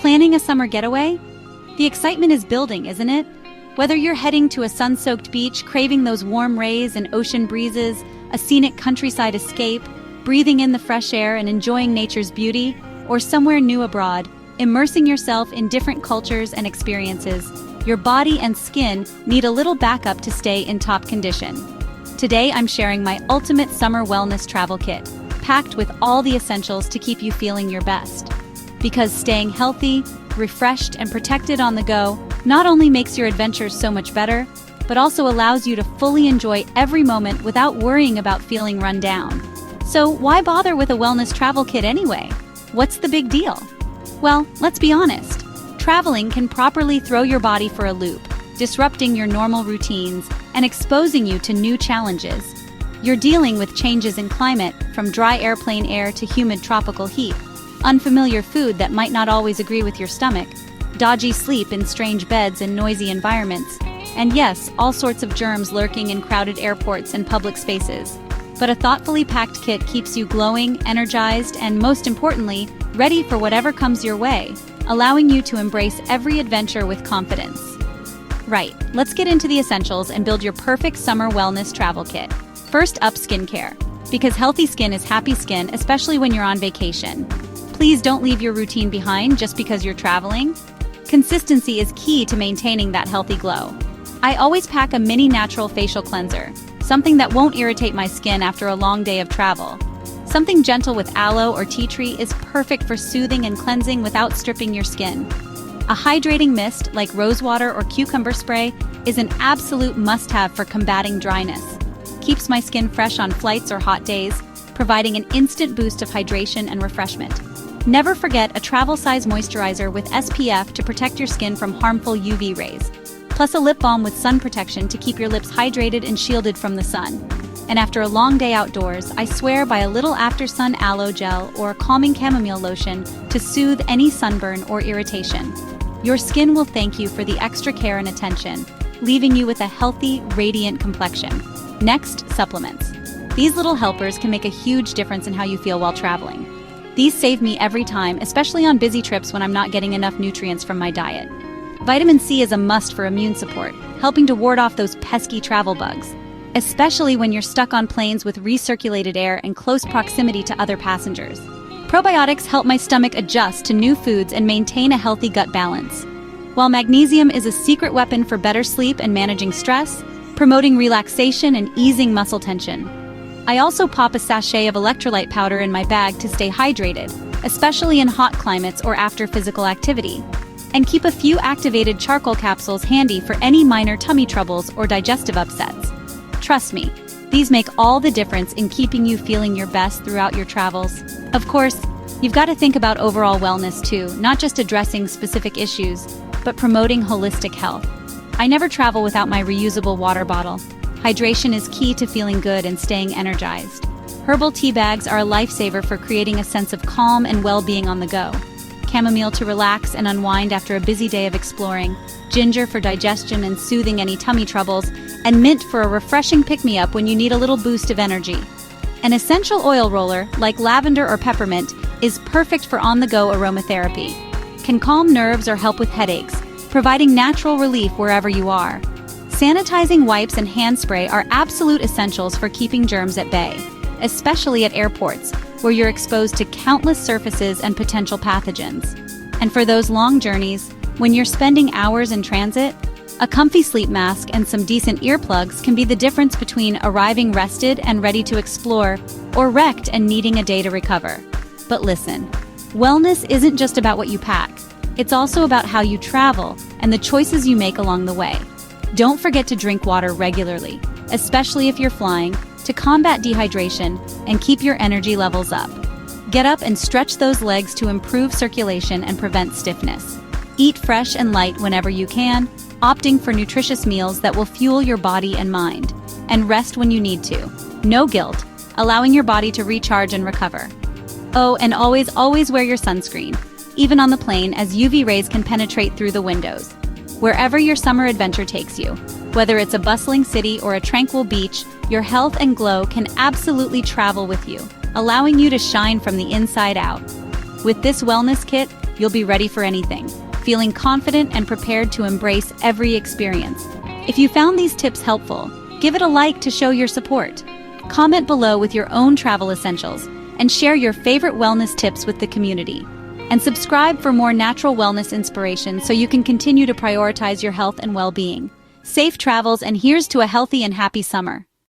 Planning a summer getaway? The excitement is building, isn't it? Whether you're heading to a sun-soaked beach, craving those warm rays and ocean breezes, a scenic countryside escape, breathing in the fresh air and enjoying nature's beauty, or somewhere new abroad, immersing yourself in different cultures and experiences, your body and skin need a little backup to stay in top condition. Today I'm sharing my ultimate summer wellness travel kit, packed with all the essentials to keep you feeling your best. Because staying healthy, refreshed, and protected on the go not only makes your adventures so much better, but also allows you to fully enjoy every moment without worrying about feeling run down. So why bother with a wellness travel kit anyway? What's the big deal? Well, let's be honest. Traveling can properly throw your body for a loop, disrupting your normal routines and exposing you to new challenges. You're dealing with changes in climate, from dry airplane air to humid tropical heat, unfamiliar food that might not always agree with your stomach, dodgy sleep in strange beds and noisy environments, and yes, all sorts of germs lurking in crowded airports and public spaces. But a thoughtfully packed kit keeps you glowing, energized, and most importantly, ready for whatever comes your way, allowing you to embrace every adventure with confidence. Right, let's get into the essentials and build your perfect summer wellness travel kit. First up, skincare. Because healthy skin is happy skin, especially when you're on vacation. Please don't leave your routine behind just because you're traveling. Consistency is key to maintaining that healthy glow. I always pack a mini natural facial cleanser, something that won't irritate my skin after a long day of travel. Something gentle with aloe or tea tree is perfect for soothing and cleansing without stripping your skin. A hydrating mist like rose water or cucumber spray is an absolute must-have for combating dryness. Keeps my skin fresh on flights or hot days, providing an instant boost of hydration and refreshment. Never forget a travel-size moisturizer with SPF to protect your skin from harmful UV rays. Plus a lip balm with sun protection to keep your lips hydrated and shielded from the sun. And after a long day outdoors, I swear by a little after-sun aloe gel or a calming chamomile lotion to soothe any sunburn or irritation. Your skin will thank you for the extra care and attention, leaving you with a healthy, radiant complexion. Next, supplements. These little helpers can make a huge difference in how you feel while traveling. These save me every time, especially on busy trips when I'm not getting enough nutrients from my diet. Vitamin C is a must for immune support, helping to ward off those pesky travel bugs, especially when you're stuck on planes with recirculated air and close proximity to other passengers. Probiotics help my stomach adjust to new foods and maintain a healthy gut balance. While magnesium is a secret weapon for better sleep and managing stress, promoting relaxation and easing muscle tension. I also pop a sachet of electrolyte powder in my bag to stay hydrated, especially in hot climates or after physical activity. And keep a few activated charcoal capsules handy for any minor tummy troubles or digestive upsets. Trust me, these make all the difference in keeping you feeling your best throughout your travels. Of course, you've got to think about overall wellness too, not just addressing specific issues, but promoting holistic health. I never travel without my reusable water bottle. Hydration is key to feeling good and staying energized. Herbal tea bags are a lifesaver for creating a sense of calm and well-being on the go. Chamomile to relax and unwind after a busy day of exploring, ginger for digestion and soothing any tummy troubles, and mint for a refreshing pick-me-up when you need a little boost of energy. An essential oil roller, like lavender or peppermint, is perfect for on-the-go aromatherapy. Can calm nerves or help with headaches, providing natural relief wherever you are. Sanitizing wipes and hand spray are absolute essentials for keeping germs at bay, especially at airports, where you're exposed to countless surfaces and potential pathogens. And for those long journeys, when you're spending hours in transit, a comfy sleep mask and some decent earplugs can be the difference between arriving rested and ready to explore, or wrecked and needing a day to recover. But listen, wellness isn't just about what you pack. It's also about how you travel and the choices you make along the way. Don't forget to drink water regularly, especially if you're flying, to combat dehydration and keep your energy levels up. Get up and stretch those legs to improve circulation and prevent stiffness. Eat fresh and light whenever you can, opting for nutritious meals that will fuel your body and mind. And rest when you need to. No guilt, allowing your body to recharge and recover. Oh, and always wear your sunscreen, even on the plane, as UV rays can penetrate through the windows. Wherever your summer adventure takes you, whether it's a bustling city or a tranquil beach, your health and glow can absolutely travel with you, allowing you to shine from the inside out. With this wellness kit, you'll be ready for anything, feeling confident and prepared to embrace every experience. If you found these tips helpful, give it a like to show your support. Comment below with your own travel essentials and share your favorite wellness tips with the community. And subscribe for more natural wellness inspiration so you can continue to prioritize your health and well-being. Safe travels, and here's to a healthy and happy summer.